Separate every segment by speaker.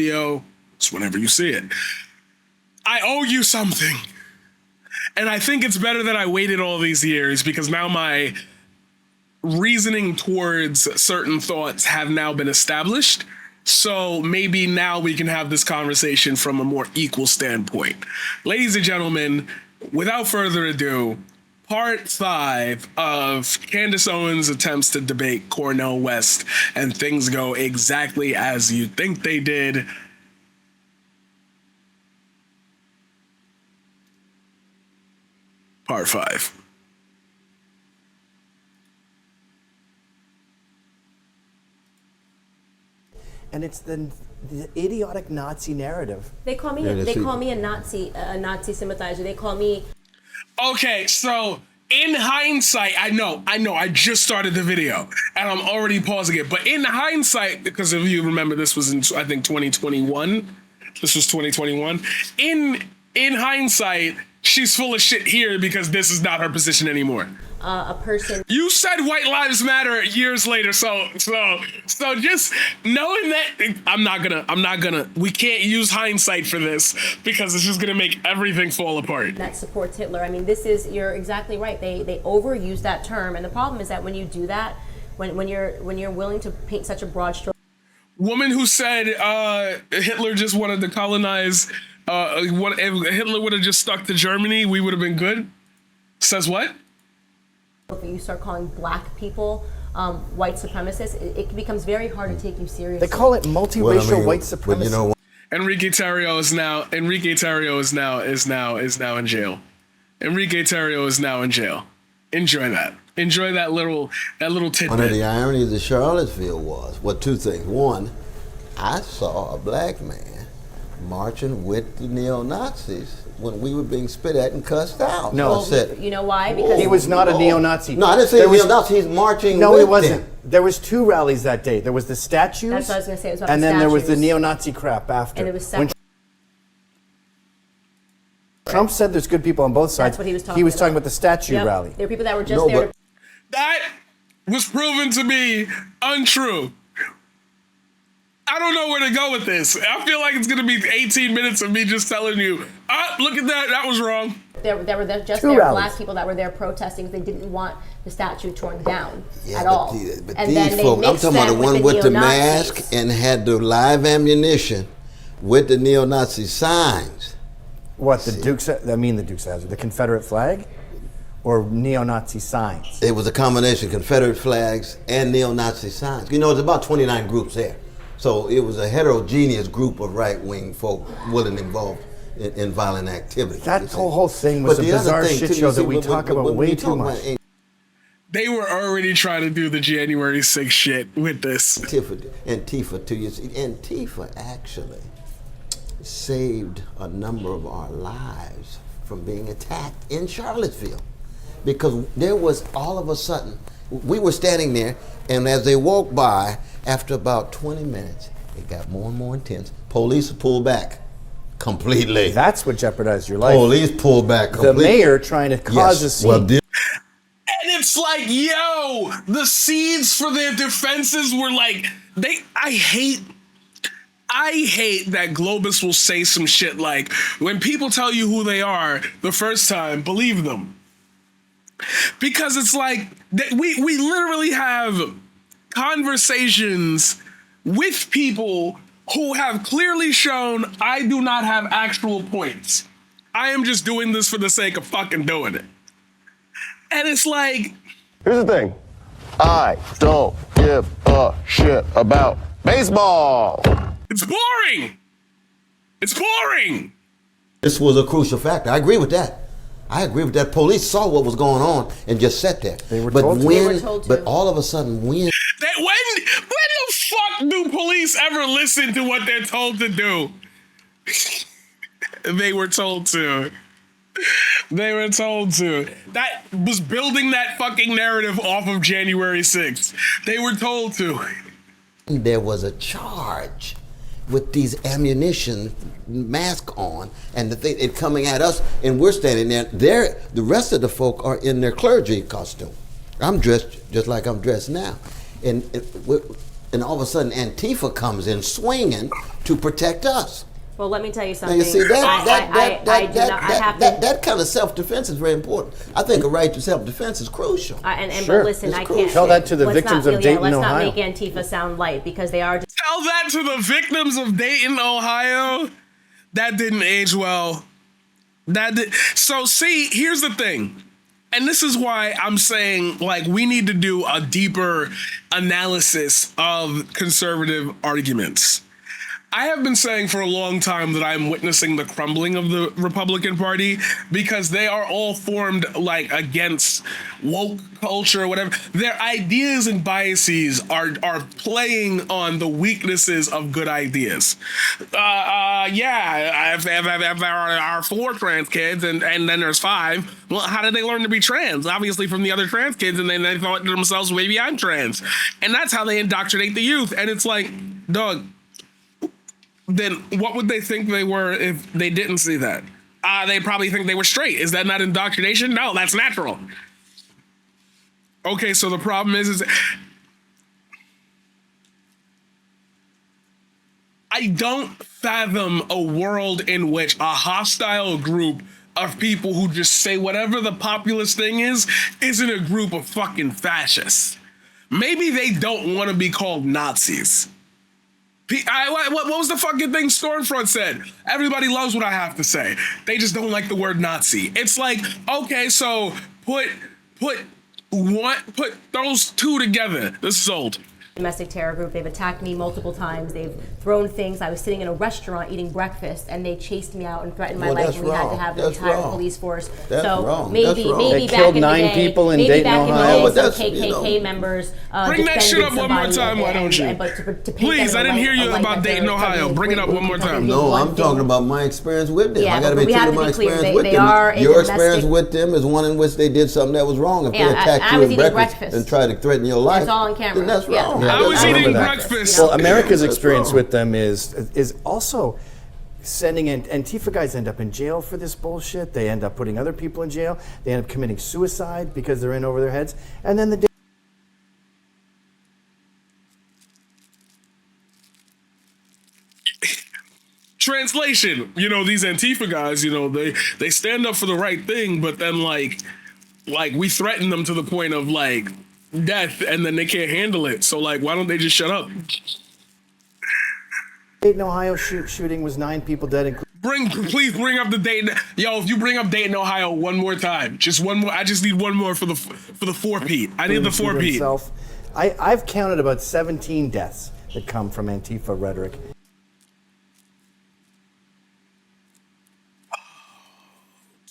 Speaker 1: video, it's whenever you see it. I owe you something. And I think it's better that I waited all these years because now my reasoning towards certain thoughts have now been established. So maybe now we can have this conversation from a more equal standpoint. Ladies and gentlemen, without further ado, part 5 of Candace Owens' attempts to debate Cornel West, and things go exactly as you think they did. Part 5.
Speaker 2: And it's the idiotic Nazi narrative.
Speaker 3: They call me a Nazi sympathizer. They call me.
Speaker 1: Okay, so in hindsight, I know, I just started the video and I'm already pausing it. But in hindsight, because if you remember, this was in, I think, 2021. This was 2021. In hindsight, she's full of shit here because this is not her position anymore.
Speaker 3: A person.
Speaker 1: You said white lives matter years later, so just knowing that I'm not gonna we can't use hindsight for this because it's just gonna make everything fall apart.
Speaker 3: That supports Hitler. I mean, you're exactly right. They overuse that term, and the problem is that when you do that, when you're willing to paint such a broad stroke.
Speaker 1: Woman who said Hitler just wanted to colonize, if Hitler would have just stuck to Germany, we would have been good. Says what?
Speaker 3: If you start calling black people white supremacists, it becomes very hard to take you seriously.
Speaker 2: They call it multiracial white supremacy.
Speaker 4: You know,
Speaker 1: Enrique Tarrio is now in jail. Enrique Tarrio is now in jail. Enjoy that. Enjoy that little tidbit.
Speaker 4: one of the ironies of Charlottesville was, well, two things. One, I saw a black man marching with the neo-Nazis when we were being spit at and cussed out.
Speaker 2: No,
Speaker 4: So I said,
Speaker 3: you know why? Because
Speaker 2: he was not a neo-Nazi.
Speaker 4: no, I didn't say neo-Nazi. He's marching
Speaker 2: No,
Speaker 4: with
Speaker 2: he wasn't.
Speaker 4: them.
Speaker 2: There was 2 rallies that day. There was the statues.
Speaker 3: That's what I was going to say. It was about
Speaker 2: and
Speaker 3: the
Speaker 2: then there was the
Speaker 3: statues.
Speaker 2: neo-Nazi crap after.
Speaker 3: And it was
Speaker 2: When
Speaker 3: separate.
Speaker 2: Trump said there's good people on both sides.
Speaker 3: That's what he was talking
Speaker 2: He was talking
Speaker 3: about.
Speaker 2: about the statue
Speaker 3: Yep.
Speaker 2: rally.
Speaker 3: There were people that were just
Speaker 4: No,
Speaker 3: there.
Speaker 4: but-
Speaker 1: That was proven to be untrue. I don't know where to go with this. I feel like it's going to be 18 minutes of me just telling you, look at that, that was wrong.
Speaker 3: There were just
Speaker 2: 2
Speaker 3: there
Speaker 2: rallies.
Speaker 3: black people that were there protesting because they didn't want the statue torn down
Speaker 4: Yeah,
Speaker 3: at
Speaker 4: but
Speaker 3: all.
Speaker 4: But
Speaker 3: And
Speaker 4: these
Speaker 3: then they
Speaker 4: folks, I'm
Speaker 3: mixed
Speaker 4: talking about the
Speaker 3: them
Speaker 4: one with the
Speaker 3: neo-Nazis.
Speaker 4: mask and had the live ammunition with the neo-Nazi signs.
Speaker 2: What, the Dukes, I mean the Dukes Hazard, the Confederate flag? Or neo-Nazi signs?
Speaker 4: It was a combination of Confederate flags and neo-Nazi signs. You know, there's about 29 groups there. So it was a heterogeneous group of right-wing folk willing involved in violent activity.
Speaker 2: That whole thing was
Speaker 4: But
Speaker 2: a
Speaker 4: the other
Speaker 2: bizarre
Speaker 4: thing,
Speaker 2: shit
Speaker 4: too,
Speaker 2: show
Speaker 4: you see,
Speaker 2: that we
Speaker 4: when-
Speaker 2: talk
Speaker 4: when-
Speaker 2: about
Speaker 4: when
Speaker 2: way
Speaker 4: we
Speaker 2: too
Speaker 4: talk
Speaker 2: much.
Speaker 4: about
Speaker 1: They were already trying to do the January 6th shit with this.
Speaker 4: Antifa too. You see, Antifa actually saved a number of our lives from being attacked in Charlottesville, because there was all of a sudden, we were standing there, and as they walked by, after about 20 minutes, it got more and more intense. Police pulled back completely.
Speaker 2: That's what jeopardized your life.
Speaker 4: Police pulled back
Speaker 2: The
Speaker 4: completely.
Speaker 2: mayor trying to cause a scene.
Speaker 4: Well,
Speaker 1: And it's like, yo, the seeds for their defenses were like, I hate that Globus will say some shit like, when people tell you who they are the first time, believe them. Because it's like, we literally have conversations with people who have clearly shown I do not have actual points. I am just doing this for the sake of fucking doing it. And it's like,
Speaker 5: Here's the thing. I don't give a shit about baseball.
Speaker 1: it's boring. It's boring.
Speaker 4: this was a crucial factor. I agree with that. I agree with that. Police saw what was going on and just sat there.
Speaker 2: They were
Speaker 4: but
Speaker 2: told to.
Speaker 4: when,
Speaker 3: They were told to.
Speaker 4: But all of a sudden, when
Speaker 1: When the fuck do police ever listen to what they're told to do? They were told to. They were told to. That was building that fucking narrative off of January 6th. They were told to.
Speaker 4: there was a charge with these ammunition mask on and it coming at us, and we're standing there. The rest of the folk are in their clergy costume. I'm dressed just like I'm dressed now, and and all of a sudden Antifa comes in swinging to protect us.
Speaker 3: Well, let me tell you
Speaker 4: Now
Speaker 3: something.
Speaker 4: you see that kind of self-defense is very important. I think a right to self-defense is crucial.
Speaker 2: Sure.
Speaker 3: But listen,
Speaker 4: It's
Speaker 3: I
Speaker 4: crucial.
Speaker 3: can't
Speaker 2: Tell that to the
Speaker 3: let's
Speaker 2: victims
Speaker 3: not,
Speaker 2: of Dayton,
Speaker 3: let's
Speaker 2: Ohio.
Speaker 3: not make Antifa sound light because they are.
Speaker 1: Tell that to the victims of Dayton, Ohio. That didn't age well. So see, here's the thing. And this is why I'm saying, like, we need to do a deeper analysis of conservative arguments. I have been saying for a long time that I'm witnessing the crumbling of the Republican Party because they are all formed like against woke culture or whatever. Their ideas and biases are playing on the weaknesses of good ideas. If there are 4 trans kids and then there's 5, well, how did they learn to be trans? Obviously from the other trans kids, and then they thought to themselves, maybe I'm trans. And that's how they indoctrinate the youth. And it's like, dog, then what would they think they were if they didn't see that? They probably think they were straight. Is that not indoctrination? No, that's natural. Okay, so the problem is I don't fathom a world in which a hostile group of people who just say whatever the populist thing is isn't a group of fucking fascists. Maybe they don't want to be called Nazis. What was the fucking thing Stormfront said? Everybody loves what I have to say. They just don't like the word Nazi. It's like, okay, so put those 2 together. This is old.
Speaker 3: Domestic terror group. They've attacked me multiple times. They've thrown things. I was sitting in a restaurant eating breakfast, and they chased me out and threatened my life. And we had to have an entire police force.
Speaker 4: That's wrong.
Speaker 3: Maybe
Speaker 2: They
Speaker 3: back
Speaker 2: killed
Speaker 3: in
Speaker 2: 9
Speaker 3: the day,
Speaker 2: people in
Speaker 3: maybe
Speaker 2: Dayton,
Speaker 3: back
Speaker 2: Ohio.
Speaker 3: in the day,
Speaker 4: But
Speaker 3: some
Speaker 4: that's,
Speaker 3: KKK members
Speaker 1: Bring that shit up one more
Speaker 3: defended
Speaker 1: time, why don't you?
Speaker 3: to paint
Speaker 1: Please,
Speaker 3: them
Speaker 1: I
Speaker 3: in a
Speaker 1: didn't hear
Speaker 3: light-
Speaker 1: you
Speaker 3: a light
Speaker 1: about
Speaker 3: that
Speaker 1: Dayton,
Speaker 3: they're
Speaker 1: Ohio.
Speaker 3: being
Speaker 1: Bring it up
Speaker 3: raped
Speaker 1: one more
Speaker 3: because
Speaker 1: time.
Speaker 3: they
Speaker 4: No,
Speaker 3: did one
Speaker 4: I'm talking
Speaker 3: thing.
Speaker 4: about my experience with them.
Speaker 3: Yeah,
Speaker 4: I got to
Speaker 3: but
Speaker 4: be
Speaker 3: we
Speaker 4: true
Speaker 3: have
Speaker 4: to
Speaker 3: to
Speaker 4: my
Speaker 3: be clear.
Speaker 4: experience
Speaker 3: They-
Speaker 4: with
Speaker 3: they
Speaker 4: them.
Speaker 3: are a
Speaker 4: Your
Speaker 3: domestic-
Speaker 4: experience with them is one in which they did something that was wrong. If
Speaker 3: Yeah,
Speaker 4: they attacked
Speaker 3: I
Speaker 4: you
Speaker 3: was
Speaker 4: at
Speaker 3: eating
Speaker 4: breakfast
Speaker 3: breakfast.
Speaker 4: and tried to threaten your life,
Speaker 3: That's all on camera.
Speaker 4: then that's
Speaker 3: Yeah.
Speaker 4: wrong.
Speaker 3: Yeah.
Speaker 1: I was
Speaker 2: I remember
Speaker 1: eating
Speaker 2: that.
Speaker 1: breakfast.
Speaker 2: Well, America's
Speaker 4: That's
Speaker 2: experience
Speaker 4: wrong.
Speaker 2: with them is also sending in Antifa guys end up in jail for this bullshit. They end up putting other people in jail. They end up committing suicide because they're in over their heads. And then the
Speaker 1: Translation, these Antifa guys, they stand up for the right thing, but then like we threaten them to the point of like death, and then they can't handle it. So like, why don't they just shut up?
Speaker 2: Dayton, Ohio shooting was 9 people dead.
Speaker 1: Please bring up the Dayton. Yo, if you bring up Dayton, Ohio one more time, just one more. I just need one more for the 4-peat. I need the 4-peat.
Speaker 2: I've counted about 17 deaths that come from Antifa rhetoric.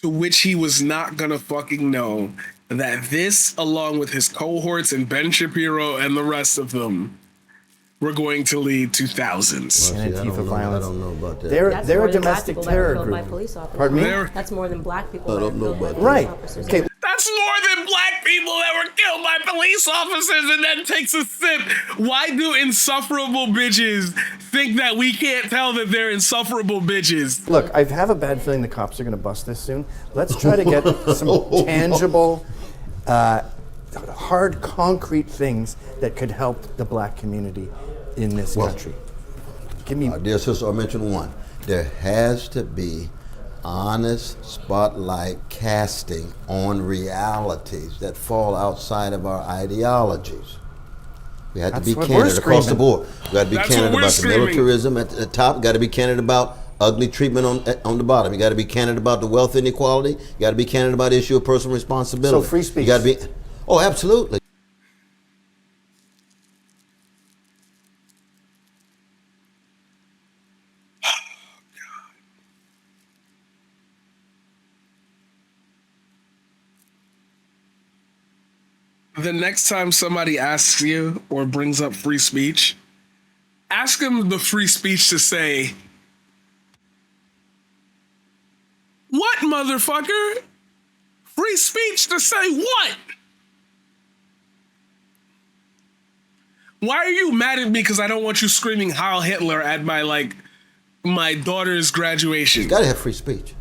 Speaker 1: To which he was not gonna fucking know that this, along with his cohorts and Ben Shapiro and the rest of them, were going to lead to thousands.
Speaker 2: And Antifa violence.
Speaker 4: I don't know about that.
Speaker 2: They're
Speaker 3: That's
Speaker 2: they're
Speaker 3: more
Speaker 2: a
Speaker 3: than black
Speaker 2: domestic
Speaker 3: people that were
Speaker 2: terror
Speaker 3: killed by
Speaker 2: group.
Speaker 3: police officers.
Speaker 2: Pardon me?
Speaker 1: They're-
Speaker 3: That's more than black people
Speaker 4: I
Speaker 3: that
Speaker 4: don't
Speaker 3: were
Speaker 4: know
Speaker 3: killed by
Speaker 4: about
Speaker 3: police
Speaker 2: Right.
Speaker 3: officers.
Speaker 2: Okay.
Speaker 1: That's more than black people that were killed by police officers, and then takes a sip. Why do insufferable bitches think that we can't tell that they're insufferable bitches?
Speaker 2: Look, I have a bad feeling the cops are going to bust this soon. Let's try to get some tangible, hard, concrete things that could help the black community in this country. Give me.
Speaker 4: Dear sister, I mentioned one. There has to be honest spotlight casting on realities that fall outside of our ideologies. We have to
Speaker 2: That's
Speaker 4: be
Speaker 2: what we're
Speaker 4: candid across the
Speaker 2: screaming.
Speaker 4: board. We got to be
Speaker 1: That's
Speaker 4: candid
Speaker 1: what we're
Speaker 4: about the
Speaker 1: screaming.
Speaker 4: militarism at the top. Got to be candid about ugly treatment on the bottom. You got to be candid about the wealth inequality. You got to be candid about the issue of personal responsibility.
Speaker 2: So free speech.
Speaker 4: You got to be. Oh, absolutely.
Speaker 1: The next time somebody asks you or brings up free speech, ask them the free speech to say, "What, motherfucker? Free speech to say what? Why are you mad at me because I don't want you screaming Heil Hitler at my daughter's graduation?"
Speaker 4: You got to have free speech,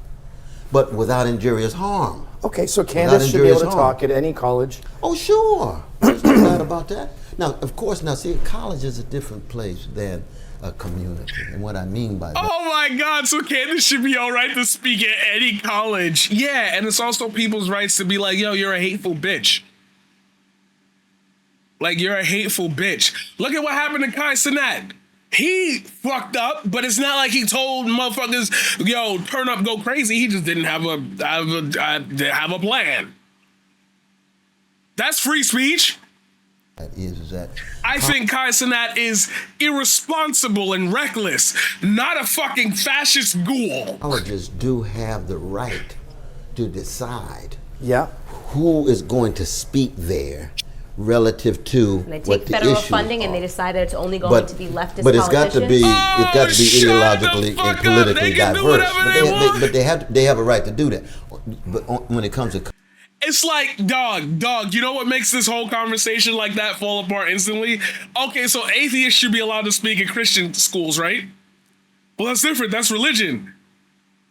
Speaker 4: but without injurious harm.
Speaker 2: Okay, so Candace should be able to talk at any college.
Speaker 4: Oh, sure. There's no doubt about that. Now, of course, see, college is a different place than a community. And what I mean by that.
Speaker 1: Oh my God, so Candace should be all right to speak at any college. Yeah, and it's also people's rights to be like, yo, you're a hateful bitch. Like, you're a hateful bitch. Look at what happened to Kai Cenat. He fucked up, but it's not like he told motherfuckers, yo, turn up, go crazy. He just didn't have a plan. That's free speech. I think Kai Cenat is irresponsible and reckless, not a fucking fascist ghoul.
Speaker 4: Colleges do have the right to decide
Speaker 2: Yeah.
Speaker 4: who is going to speak there relative to
Speaker 3: And they
Speaker 4: what
Speaker 3: take
Speaker 4: the
Speaker 3: federal
Speaker 4: issues
Speaker 3: funding and
Speaker 4: are.
Speaker 3: they decided it's only going to be leftist
Speaker 4: But it's got to be
Speaker 1: shut
Speaker 4: ideologically
Speaker 1: the fuck
Speaker 4: and
Speaker 1: up.
Speaker 4: politically
Speaker 1: They can do
Speaker 4: diverse.
Speaker 1: whatever they want.
Speaker 4: But they have a right to do that. But when it comes to
Speaker 1: It's like, dog, you know what makes this whole conversation like that fall apart instantly? Okay, so atheists should be allowed to speak in Christian schools, right? Well, that's different. That's religion.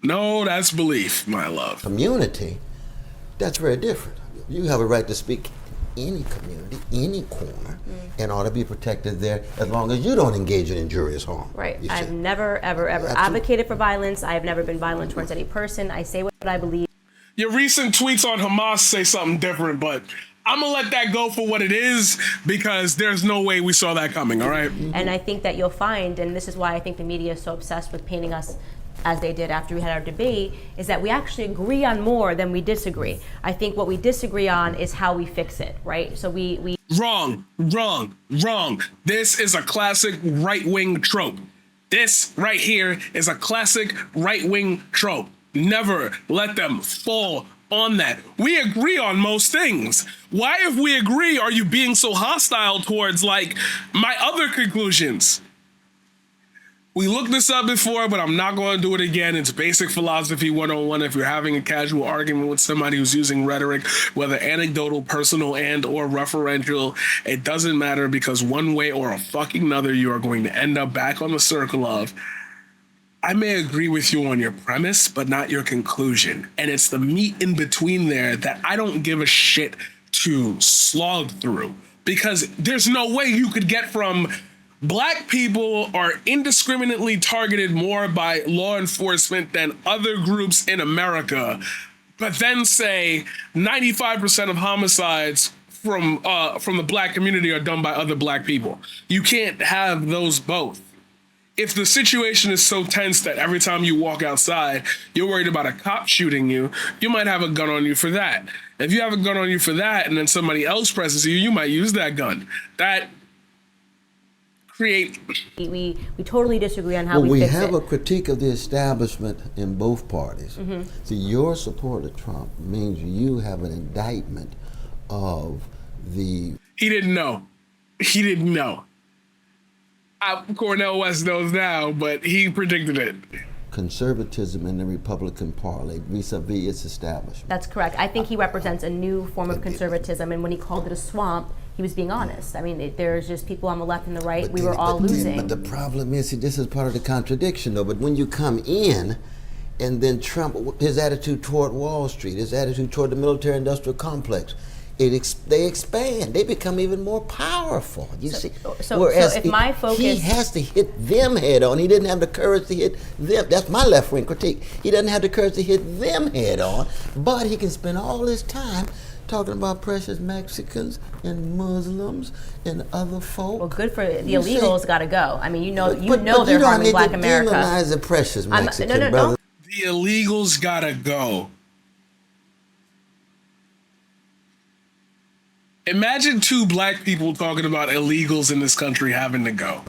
Speaker 1: No, that's belief, my love.
Speaker 4: community, that's very different. You have a right to speak in any community, any corner, and ought to be protected there as long as you don't engage in injurious harm.
Speaker 3: Right.
Speaker 4: you see.
Speaker 3: I've never, ever advocated for violence. I have never been violent towards any person. I say what I believe.
Speaker 1: Your recent tweets on Hamas say something different, but I'm gonna let that go for what it is because there's no way we saw that coming, all right?
Speaker 3: And I think that you'll find, and this is why I think the media is so obsessed with painting us as they did after we had our debate, is that we actually agree on more than we disagree. I think what we disagree on is how we fix it, right? So we
Speaker 1: Wrong. This is a classic right-wing trope. This right here is a classic right-wing trope. Never let them fall on that. We agree on most things. Why, if we agree, are you being so hostile towards, like, my other conclusions? We looked this up before, but I'm not going to do it again. It's basic philosophy 101. If you're having a casual argument with somebody who's using rhetoric, whether anecdotal, personal, and or referential, it doesn't matter because one way or a fucking another, you are going to end up back on the circle of, I may agree with you on your premise, but not your conclusion. And it's the meat in between there that I don't give a shit to slog through because there's no way you could get from Black people are indiscriminately targeted more by law enforcement than other groups in America, but then say 95% of homicides from the Black community are done by other Black people. You can't have those both. If the situation is so tense that every time you walk outside, you're worried about a cop shooting you, you might have a gun on you for that. If you have a gun on you for that and then somebody else presses you, you might use that gun. That create.
Speaker 3: we totally disagree on how
Speaker 4: we
Speaker 3: fix
Speaker 4: have
Speaker 3: it.
Speaker 4: a critique of the establishment in both parties. See, your support of Trump means you have an indictment of the.
Speaker 1: He didn't know. Cornel West knows now, but he predicted it.
Speaker 4: Conservatism in the Republican Party vis-a-vis its establishment.
Speaker 3: That's correct. I think he represents a new form of conservatism, and when he called it a swamp, he was being honest. I mean, there's just people on the left and the right. We were all losing.
Speaker 4: But the problem is, see, this is part of the contradiction, though. But when you come in, and then Trump, his attitude toward Wall Street, his attitude toward the military-industrial complex, they expand. They become even more powerful. You see.
Speaker 3: So if my focus,
Speaker 4: he has to hit them head on. He didn't have the courage to hit them. That's my left-wing critique. He doesn't have the courage to hit them head on, but he can spend all his time talking about precious Mexicans and Muslims and other folk.
Speaker 3: well, good for the illegals. Got to go. I mean, they're harming Black America.
Speaker 4: You don't need to demonize the precious Mexican,
Speaker 3: no.
Speaker 4: brother.
Speaker 1: The illegals gotta go. Imagine two Black people talking about illegals in this country having to go.
Speaker 3: Don't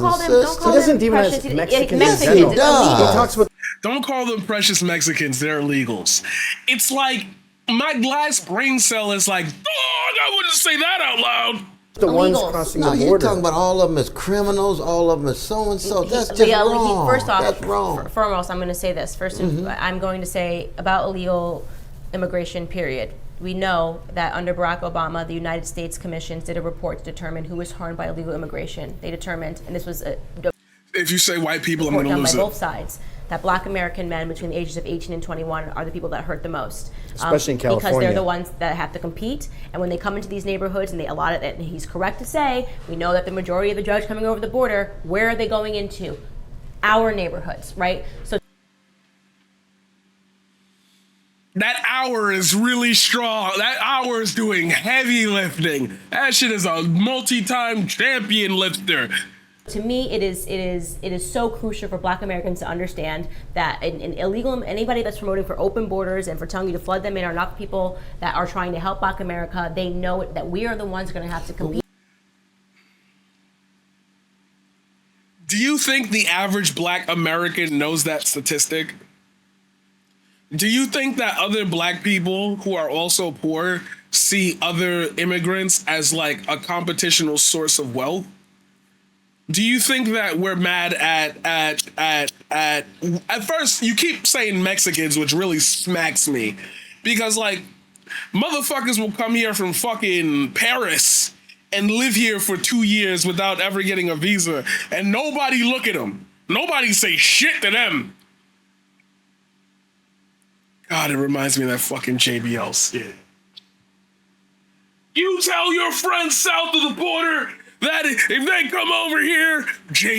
Speaker 3: call
Speaker 2: He doesn't
Speaker 3: them
Speaker 2: demonize
Speaker 3: precious
Speaker 2: Mexicans in
Speaker 3: Mexicans.
Speaker 2: general.
Speaker 3: It's
Speaker 4: does.
Speaker 3: illegal.
Speaker 2: He talks about
Speaker 1: Don't call them precious Mexicans, they're illegals. It's like my last brain cell is like, I wouldn't say that out loud.
Speaker 2: the ones
Speaker 3: illegals.
Speaker 2: crossing
Speaker 4: No,
Speaker 2: the
Speaker 4: you're
Speaker 2: border.
Speaker 4: talking about all of them as criminals, all of them as so-and-so. That's just wrong.
Speaker 3: First off,
Speaker 4: that's wrong.
Speaker 3: Foremost, I'm going to say this. First, I'm going to say about illegal immigration, period. We know that under Barack Obama, the United States commissions did a report to determine who was harmed by illegal immigration. They determined, and this was a
Speaker 1: If you say white people, I'm
Speaker 3: report
Speaker 1: gonna
Speaker 3: done by
Speaker 1: lose
Speaker 3: both
Speaker 1: it.
Speaker 3: sides, that Black American men between the ages of 18 and 21 are the people that hurt the most.
Speaker 2: Especially in
Speaker 3: Because
Speaker 2: California.
Speaker 3: they're the ones that have to compete. And when they come into these neighborhoods, and a lot of it, and he's correct to say, we know that the majority of the drugs coming over the border, where are they going into? Our neighborhoods, right? So
Speaker 1: that hour is really strong. That hour is doing heavy lifting. That shit is a multi-time champion lifter.
Speaker 3: to me, it is so crucial for Black Americans to understand that an illegal, anybody that's promoting for open borders and for telling you to flood them in are not people that are trying to help Black America. They know that we are the ones going to have to compete.
Speaker 1: Do you think the average Black American knows that statistic? Do you think that other Black people who are also poor see other immigrants as like a competitional source of wealth? Do you think that we're mad at first you keep saying Mexicans, which really smacks me, because like motherfuckers will come here from fucking Paris and live here for 2 years without ever getting a visa, and nobody look at them. Nobody say shit to them. God, it reminds me of that fucking JBL skit. You tell your friends south of the border that if they come over here,